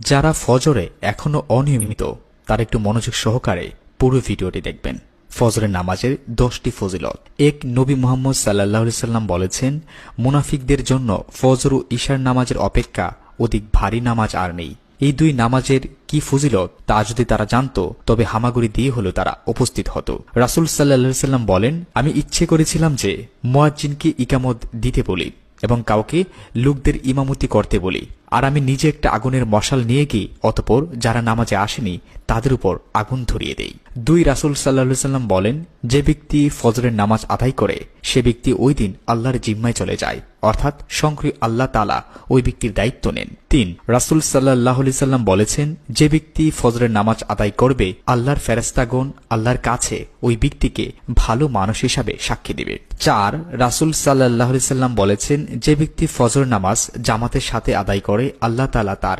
যারা ফজরে এখনো অনিয়মিত তারা একটু মনোযোগ সহকারে পুরো ভিডিওটি দেখবেন। ফজরের নামাজের 10টি ফজিলত। এক নবী মুহাম্মদ সাল্লাল্লাহু আলাইহি সাল্লাম বলেছেন, মুনাফিকদের জন্য ফজর ও ঈশার নামাজের অপেক্ষা অধিক ভারী নামাজ আর নেই। এই দুই নামাজের কি ফজিলত তা যদি তারা জানত তবে হামাগুড়ি দিয়ে হলেও তারা উপস্থিত হতো। রাসূল সাল্লাল্লাহু আলাইহি সাল্লাম বলেন, আমি ইচ্ছে করেছিলাম যে মুয়াজ্জিনকে ইকামত দিতে বলি এবং কাউকে লোকদের ইমামতি করতে বলি, আর আমি নিজে একটা আগুনের মশাল নিয়ে গিয়ে অতঃপর যারা নামাজে আসেনি তাদের উপর আগুন ধরিয়ে দেই। দুই, রাসূল সাল্লাল্লাহু আলাইহি সাল্লাম বলেন, যে ব্যক্তি ফজরের নামাজ আদায় করে সে ব্যক্তি ওই দিন আল্লাহর জিম্মায় চলে যায়, অর্থাৎ স্বয়ং আল্লাহ তাআলা ওই ব্যক্তির দায়িত্ব নেন। 3, রাসূল সাল্লাল্লাহু আলাইহি সাল্লাম বলেছেন, যে ব্যক্তি ফজরের নামাজ আদায় করবে আল্লাহর ফেরেশতাগণ আল্লাহর কাছে ওই ব্যক্তিকে ভালো মানুষ হিসাবে সাক্ষী দেবে। 4, রাসূল সাল্লাল্লাহু আলাইহি সাল্লাম বলেছেন, যে ব্যক্তি ফজর নামাজ জামাতের সাথে আদায় করে আল্লাহ তাআলা তার